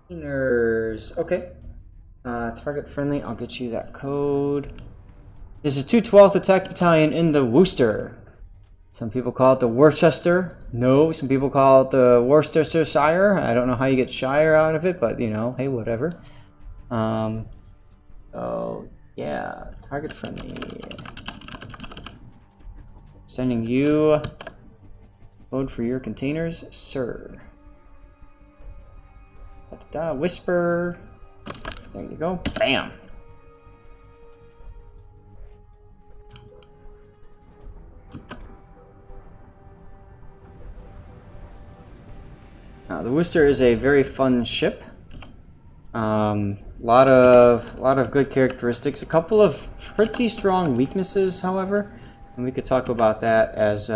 containers. Okay. Target friendly. I'll get you that code. This is 212th Attack Battalion in the Worcester. Some people call it the Worcester. No, some people call it the Worcestershire. I don't know how you get Shire out of it, but you know, hey, whatever. So yeah, target friendly. Sending you code for your containers, sir. Whisper. There you go. Bam. The Worcester is a very fun ship. Lot of good characteristics. A couple of pretty strong weaknesses, however, and we could talk about that as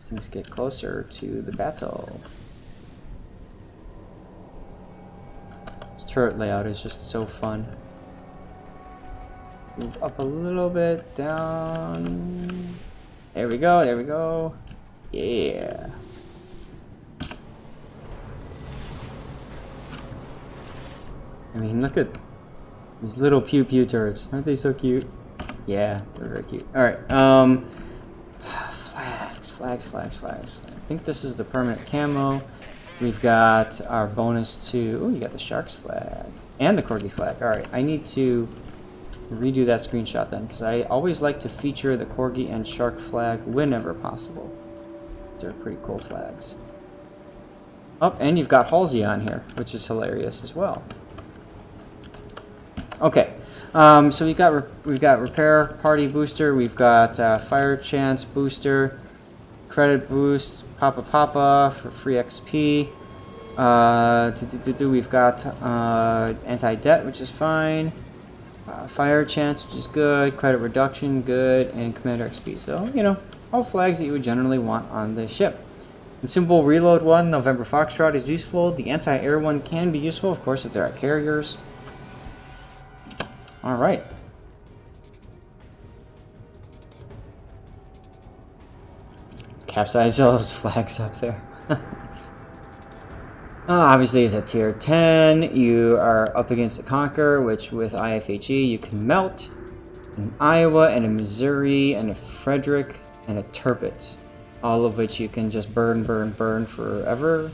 things get closer to the battle. This turret layout is just so fun. Move up a little bit, down. There we go. There we go. Yeah. I mean, look at these little pew pew turrets. Aren't they so cute? Yeah, they're very cute. Alright, flags. I think this is the permanent camo. We've got our bonus to... Oh, you got the Sharks flag. And the Corgi flag. Alright, I need to redo that screenshot then, because I always like to feature the Corgi and Shark flag whenever possible. They're pretty cool flags. Oh, and you've got Halsey on here, which is hilarious as well. Okay, so we've got repair party booster, we've got fire chance booster, credit boost, Papa for free XP. We've got anti-debt, which is fine. Fire chance, which is good. Credit reduction, good, and commander XP. So you know, all flags that you would generally want on the ship. Consumable reload one, November Foxtrot, is useful. The anti-air one can be useful, of course, if they're at carriers. All right. Capsize all those flags up there. Obviously, it's a tier 10. You are up against a Conqueror, which with IFHE you can melt. An Iowa and a Missouri and a Frederick and a Tirpitz. All of which you can just burn forever.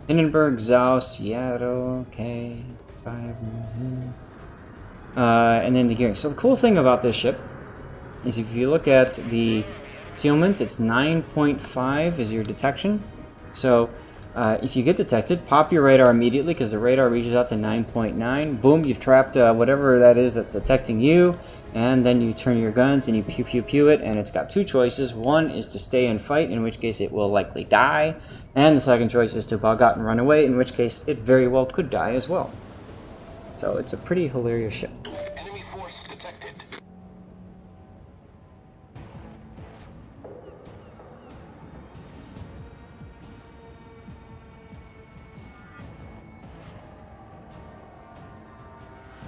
Hindenburg, Zaus, Seattle, okay. 5. And then the gearing. So the cool thing about this ship is if you look at the concealment, it's 9.5 is your detection. So if you get detected, pop your radar immediately because the radar reaches out to 9.9. Boom, you've trapped whatever that is that's detecting you. And then you turn your guns and you pew pew pew it, and it's got two choices. One is to stay and fight, in which case it will likely die. And the second choice is to bug out and run away, in which case it very well could die as well. So it's a pretty hilarious ship. Enemy force detected.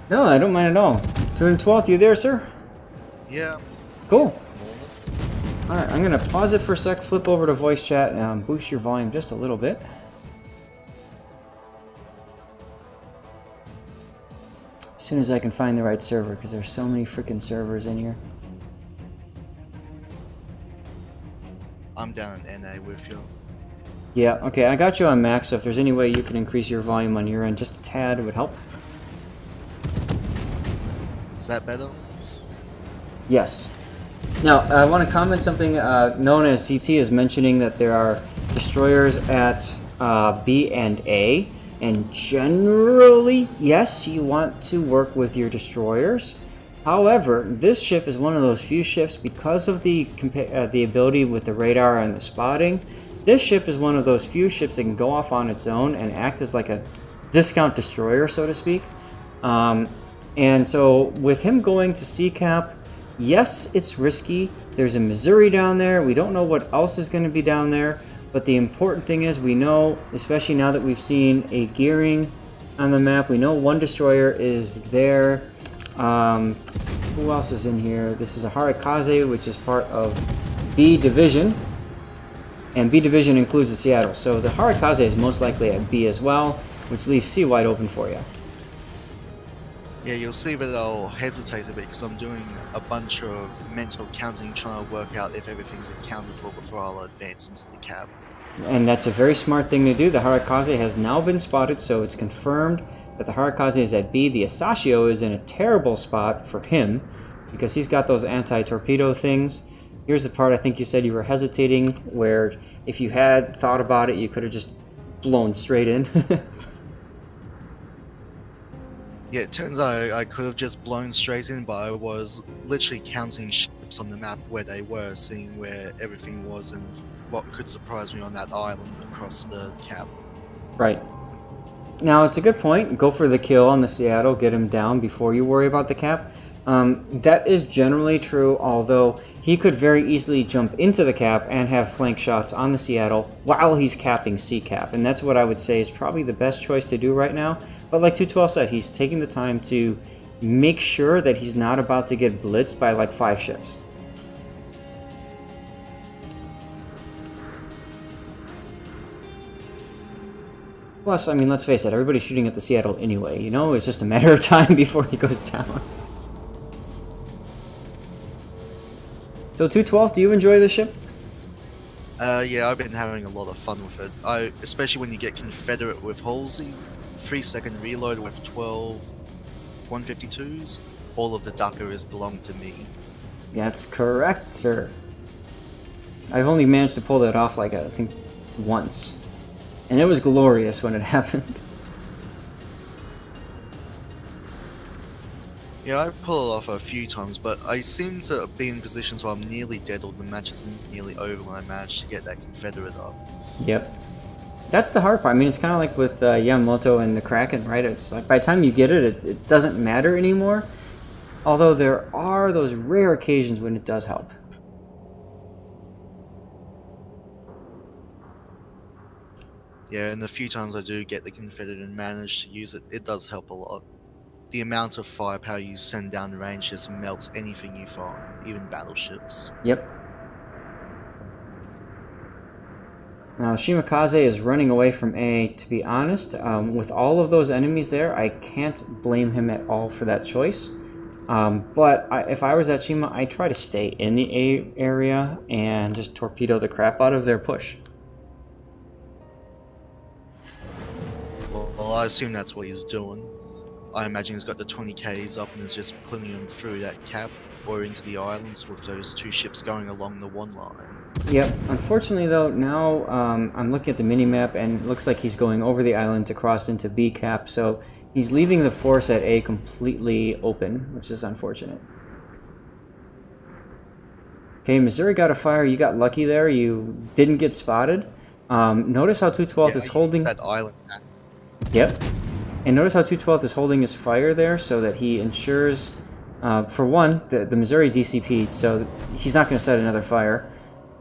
No, I don't mind at all. 212th, you there, sir? Yeah. Cool. Alright, I'm going to pause it for a sec, flip over to voice chat, and boost your volume just a little bit. As soon as I can find the right server, because there's so many freaking servers in here. I'm down in NA with you. Yeah, okay, I got you on max, so if there's any way you can increase your volume on your end just a tad, it would help. Is that better? Yes. Now, I want to comment something known as CT is mentioning that there are destroyers at B and A, and generally, yes, you want to work with your destroyers. However, this ship is one of those few ships, because of the ability with the radar and the spotting, this ship is one of those few ships that can go off on its own and act as like a discount destroyer, so to speak. And so with him going to CCAP, yes, it's risky. There's a Missouri down there. We don't know what else is going to be down there. But the important thing is we know, especially now that we've seen a gearing on the map, we know one destroyer is there. Who else is in here? This is a Harikaze, which is part of B Division. And B division includes the Seattle, so the Harakaze is most likely at B as well, which leaves C wide open for you. Yeah, you'll see that I'll hesitate a bit because I'm doing a bunch of mental counting, trying to work out if everything's accounted for before I'll advance into the cab. And that's a very smart thing to do. The Harakaze has now been spotted, so it's confirmed that the Harakaze is at B. The Asashio is in a terrible spot for him because he's got those anti-torpedo things. Here's the part I think you said you were hesitating, where if you had thought about it, you could have just blown straight in. Yeah, it turns out I could have just blown straight in, but I was literally counting ships on the map where they were, seeing where everything was and what could surprise me on that island across the cap. Right. Now, it's a good point. Go for the kill on the Seattle, get him down before you worry about the cap. That is generally true, although he could very easily jump into the cap and have flank shots on the Seattle while he's capping C-cap, and that's what I would say is probably the best choice to do right now. But like 212 said, he's taking the time to make sure that he's not about to get blitzed by like 5 ships. Plus, I mean, let's face it, everybody's shooting at the Seattle anyway, you know? It's just a matter of time before he goes down. So 212, do you enjoy the ship? Yeah, I've been having a lot of fun with it. Especially when you get Confederate with Halsey, 3-second reload with 12 152s, all of the Duckers belong to me. That's correct, sir. I've only managed to pull that off like I think once. And it was glorious when it happened. Yeah, I pull it off a few times, but I seem to be in positions where I'm nearly dead or the match is nearly over when I manage to get that Confederate up. Yep. That's the hard part. I mean, it's kind of like with Yamamoto and the Kraken, right? It's like by the time you get it, it doesn't matter anymore. Although there are those rare occasions when it does help. Yeah, and the few times I do get the Confederate and manage to use it, it does help a lot. The amount of firepower you send down range just melts anything you find, even battleships. Yep. Now, Shimakaze is running away from A. To be honest, with all of those enemies there, I can't blame him at all for that choice. But if I was at Shima, I'd try to stay in the A area and just torpedo the crap out of their push. Well, I assume that's what he's doing. I imagine he's got the 20Ks up and is just putting him through that cap or into the islands with those 2 ships going along the 1 line. Yep. Unfortunately, though, now I'm looking at the minimap and it looks like he's going over the island to cross into B cap, so he's leaving the force at A completely open, which is unfortunate. Okay, Missouri got a fire. You got lucky there. You didn't get spotted. Notice how 212 is holding that island. Yep. And notice how 212 is holding his fire there so that he ensures, for one, the Missouri DCP'd, so he's not going to set another fire.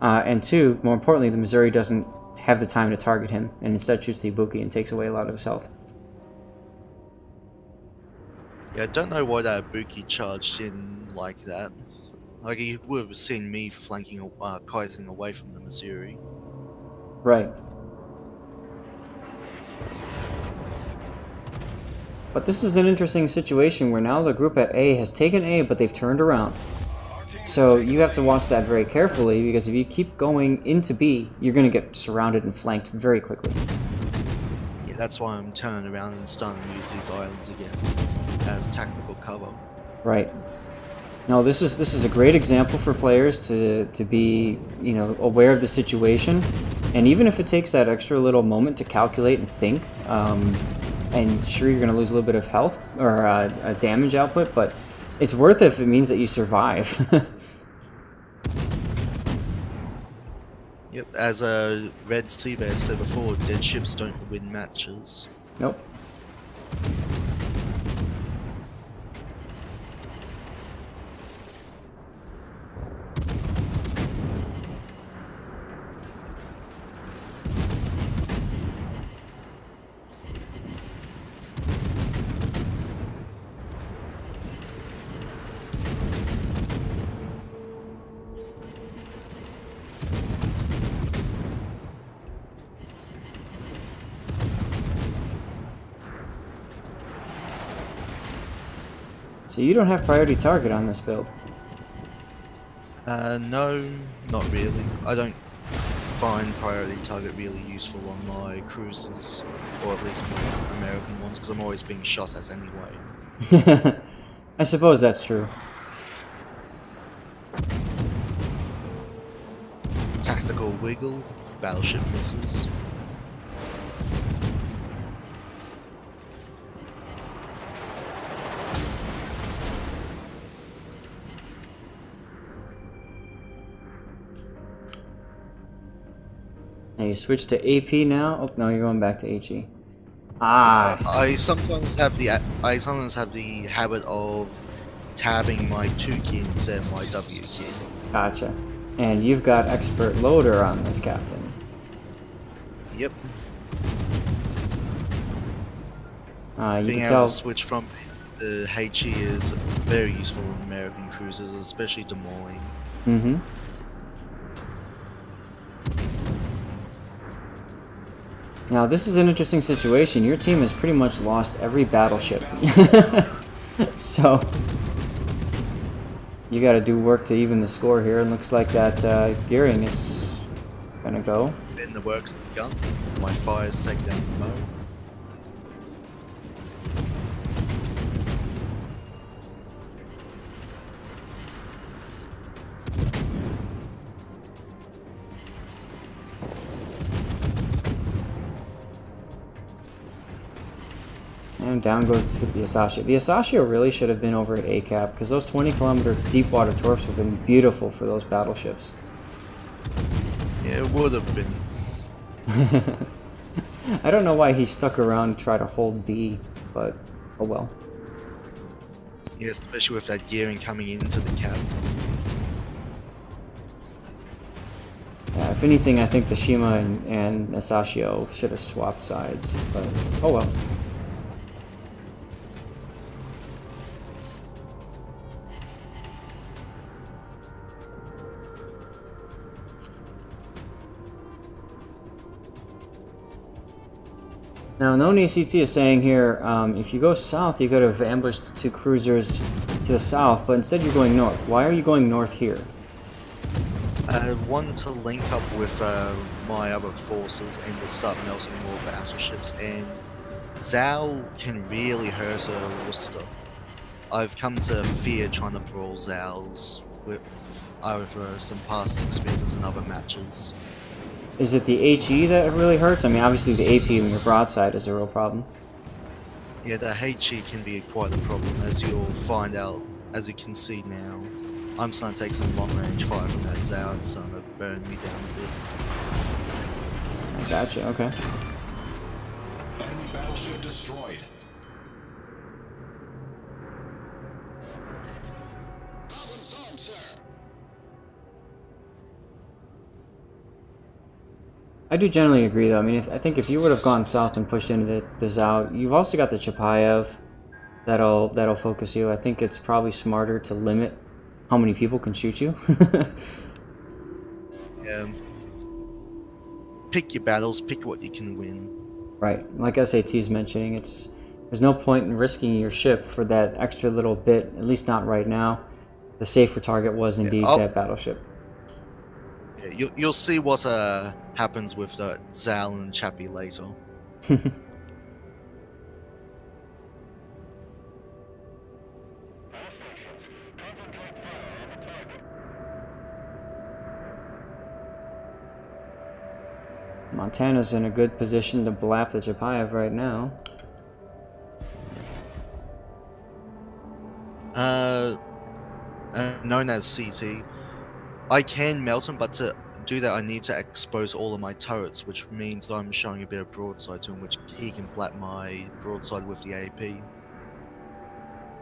And two, more importantly, the Missouri doesn't have the time to target him and instead shoots the Ibuki and takes away a lot of his health. Yeah, I don't know why that Ibuki charged in like that. Like, he would have seen me flanking, kiting away from the Missouri. Right. But this is an interesting situation where now the group at A has taken A, but they've turned around. So you have to watch that very carefully, because if you keep going into B, you're going to get surrounded and flanked very quickly. Yeah, that's why I'm turning around and starting to use these islands again as tactical cover. Right. Now this is a great example for players to be, you know, aware of the situation, and even if it takes that extra little moment to calculate and think, and sure, you're going to lose a little bit of health or a damage output, but it's worth it if it means that you survive. Yep, as Red Seabear said before, dead ships don't win matches. Nope. So you don't have priority target on this build. No, not really. I don't find priority target really useful on my cruisers, or at least my American ones, because I'm always being shot at anyway. I suppose that's true. Tactical wiggle, battleship misses. Now you switch to AP now. Oh no, you're going back to HE. Ah, I sometimes have the habit of tabbing my 2 key instead of my W key. gotcha. And you've got expert loader on this, Captain. Yep. You Being can able tell. to switch from the HE is very useful in American cruisers, especially Des Moines. Mm-hmm. Now this is an interesting situation. Your team has pretty much lost every battleship. So you got to do work to even the score here. And looks like that gearing is gonna go. In the works gun, my fires take down the Mo. And down goes the Asashio. The Asashio really should have been over at ACAP because those 20-kilometer deep water torps would have been beautiful for those battleships. Yeah, it would have been. I don't know why he stuck around to try to hold B, but oh well. Yeah, especially with that gearing coming into the cap. Yeah, if anything, I think the Shima and Asashio should have swapped sides, but oh well. Now, Noni CT is saying here, if you go south, you could have ambushed the 2 cruisers to the south, but instead you're going north. Why are you going north here? I want to link up with my other forces and to start melting more battleships, and Zao can really hurt Worcester. I've come to fear trying to brawl Zao's with over some past experiences in other matches. Is it the HE that really hurts? I mean, obviously the AP when you're broadside is a real problem. Yeah, the HE can be quite a problem, as you'll find out, as you can see now. I'm starting to take some long-range fire from that Zao and starting to burn me down a bit. I gotcha, okay. Enemy battleship destroyed. Problem solved, sir. I do generally agree, though. I mean, I think if you would have gone south and pushed into the Zao, you've also got the Chapayev that'll focus you. I think it's probably smarter to limit how many people can shoot you. Yeah. Pick your battles, pick what you can win. Right, like SAT's mentioning, there's no point in risking your ship for that extra little bit, at least not right now. The safer target was indeed that battleship. Yeah, you'll see what happens with the Zal and Chappie later. Montana's in a good position to blap the Chapayev right now. Known as CT. I can melt him, but to do that I need to expose all of my turrets, which means I'm showing a bit of broadside to him, which he can blap my broadside with the AP.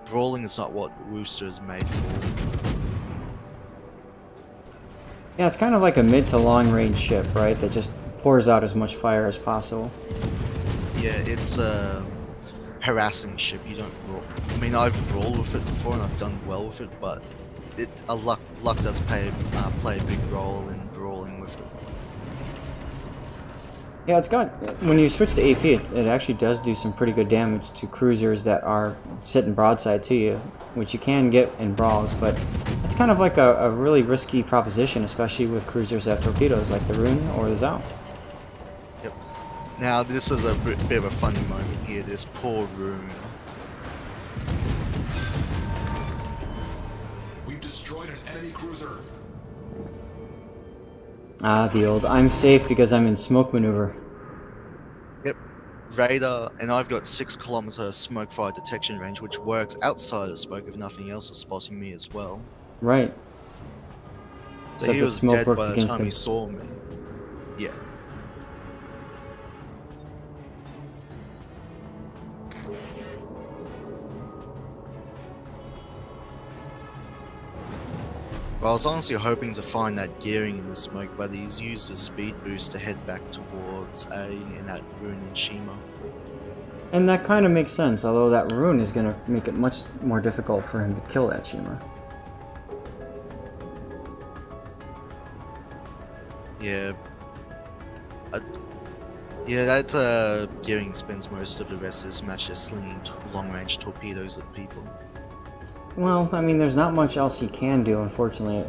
Brawling is not what Worcester is made for. Yeah, it's kind of like a mid to long range ship, right? That just pours out as much fire as possible. Yeah, it's a harassing ship. You don't brawl. I mean, I've brawled with it before and I've done well with it, but luck does play a big role in brawling with it. Yeah, it's got, when you switch to AP, it actually does do some pretty good damage to cruisers that are sitting broadside to you, which you can get in brawls, but it's kind of like a really risky proposition, especially with cruisers that have torpedoes like the Rune or the Zath. Yep. Now this is a bit of a funny moment here. This poor Rune. We've destroyed an enemy cruiser. Ah, the old, I'm safe because I'm in smoke maneuver. Yep. Radar, and I've got 6 kilometer smoke fire detection range, which works outside of smoke if nothing else is spotting me as well. Right. So So he the was smoke dead worked by the against time him. he saw me. Yeah. Well, I was honestly hoping to find that gearing in the smoke, but he's used a speed boost to head back towards A and that Rune and Shima. And that kind of makes sense, although that Rune is going to make it much more difficult for him to kill that Shima. Yeah. Yeah, that gearing spends most of the rest of this match just slinging long-range torpedoes at people. Well, I mean, there's not much else he can do, unfortunately.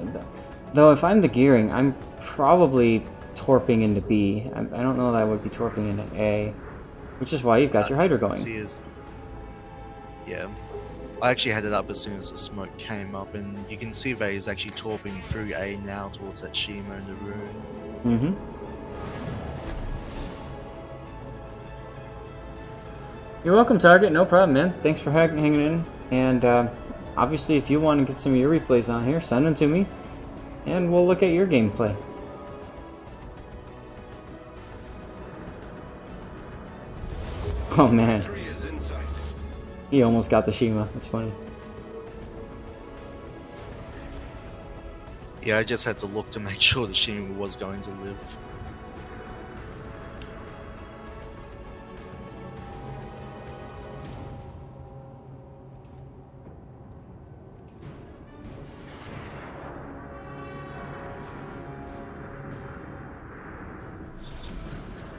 Though if I'm the gearing, I'm probably torping into B. I don't know that I would be torping into A, which is why you've got your Hydra going. Yeah. I actually had it up as soon as the smoke came up, and you can see that he's actually torping through A now towards that Shima and the Rune. Mm-hmm. You're welcome, Target. No problem, man. Thanks for hanging in. And obviously, if you want to get some of your replays on here, send them to me, and we'll look at your gameplay. Oh man, he almost got the Shima. That's funny. Yeah, I just had to look to make sure the Shima was going to live.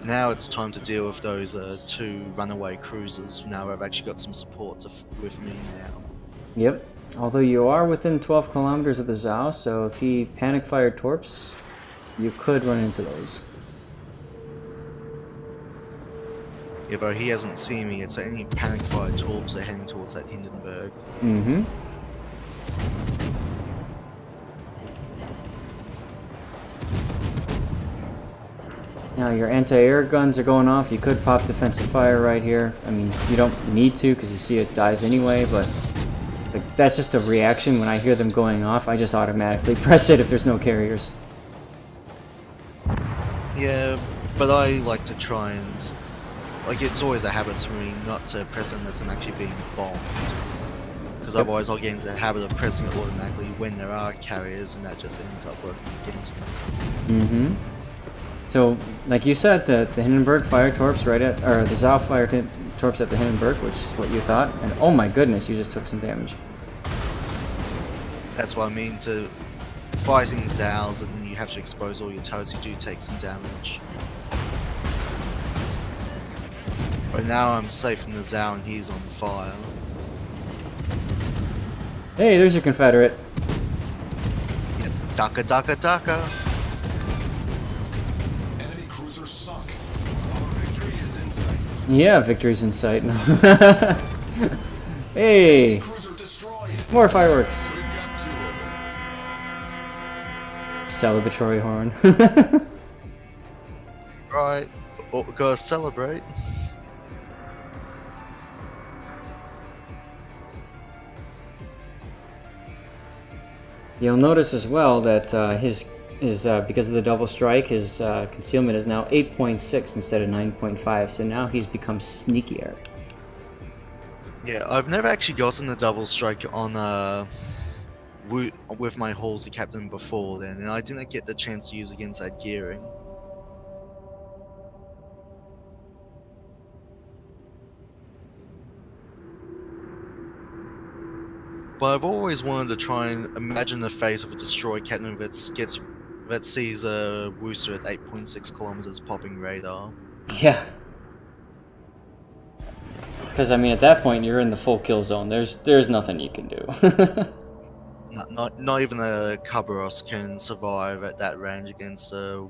Now it's time to deal with those 2 runaway cruisers. Now I've actually got some support with me now. Yep. Although you are within 12 kilometers of the Zao, so if he panic-fired torps, you could run into those. Yeah, but he hasn't seen me yet, so any panic-fired torps are heading towards that Hindenburg. Mm-hmm. Now your anti-air guns are going off. You could pop defensive fire right here. I mean, you don't need to because you see it dies anyway, but like, that's just a reaction. When I hear them going off, I just automatically press it if there's no carriers. Yeah, but I like to try and... Like, it's always a habit to me not to press it unless I'm actually being bombed. Because otherwise I'll get into the habit of pressing it automatically when there are carriers, and that just ends up working against me. Mm-hmm. So, like you said, the Hindenburg fire torps right at, or the Zao fire torps at the Hindenburg, which is what you thought, and oh my goodness, you just took some damage. That's what I mean, to fighting Zaos, and you have to expose all your turrets, you do take some damage. But now I'm safe from the Zao and he's on fire. Hey, there's your Confederate. Yep, Daka Daka Daka! Enemy cruiser sunk. Yeah, victory's in sight. Hey, Cruiser destroyed. more fireworks. We've got 2 of them. Celebratory horn. Right, gotta celebrate. You'll notice as well that his because of the double strike, his concealment is now 8.6 instead of 9.5. So now he's become sneakier. Yeah, I've never actually gotten the double strike on with my Halsey Captain before then, and I didn't get the chance to use against that gearing. But I've always wanted to try and imagine the fate of a destroyed captain that sees Worcester at 8.6 kilometers popping radar. Yeah. Because, I mean, at that point, you're in the full kill zone. There's nothing you can do. Not even a Kabaros can survive at that range against a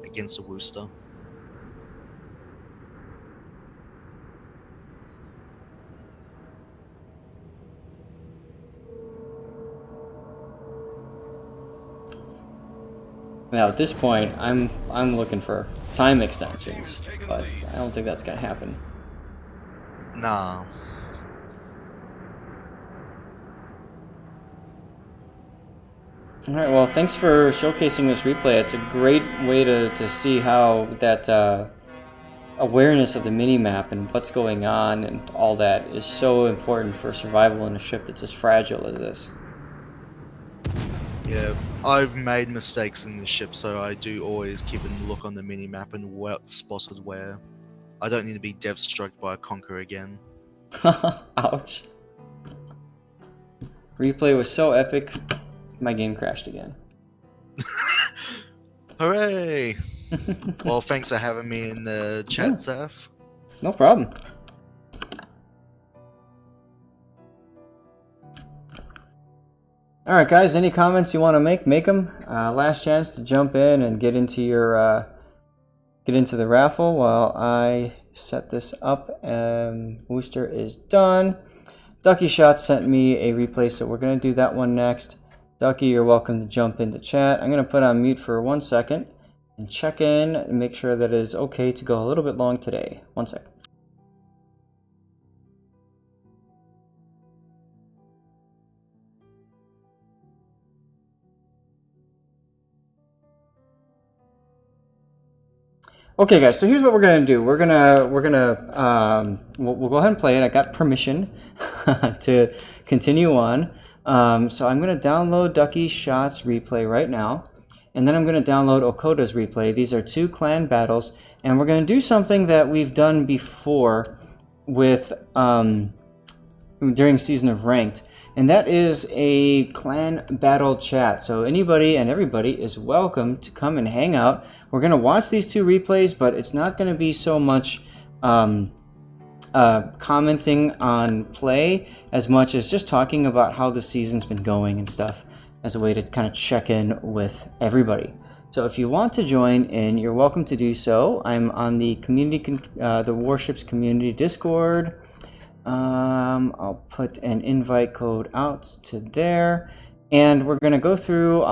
against a Worcester. Now, at this point, I'm looking for time extensions, but I don't think that's gonna happen. Nah. All right, well, thanks for showcasing this replay. It's a great way to see how that awareness of the mini-map and what's going on and all that is so important for survival in a ship that's as fragile as this. Yeah, I've made mistakes in the ship, so I do always keep a look on the mini-map and what's spotted where. I don't need to be dev-struck by a conquer again. Ouch. Replay was so epic, my game crashed again. Hooray! Well, thanks for having me in the chat, Zath. No problem. Alright guys, any comments you want to make them. Last chance to jump in and get into your get into the raffle while I set this up. Worcester is done. Ducky Shot sent me a replay, so we're going to do that one next. Ducky, you're welcome to jump into chat. I'm going to put on mute for 1 second and check in and make sure that it is okay to go a little bit long today. 1 second. Okay, guys. So here's what we're gonna do. We'll go ahead and play it. I got permission to continue on. So I'm gonna download Ducky Shot's replay right now, and then I'm gonna download Okoda's replay. These are 2 clan battles, and we're gonna do something that we've done before with during Season of Ranked, and that is a clan battle chat. So anybody and everybody is welcome to come and hang out. We're going to watch these 2 replays, but it's not going to be so much commenting on play as much as just talking about how the season's been going and stuff as a way to kind of check in with everybody. So if you want to join in, you're welcome to do so. I'm on the the Warships Community Discord. I'll put an invite code out to there, and we're going to go through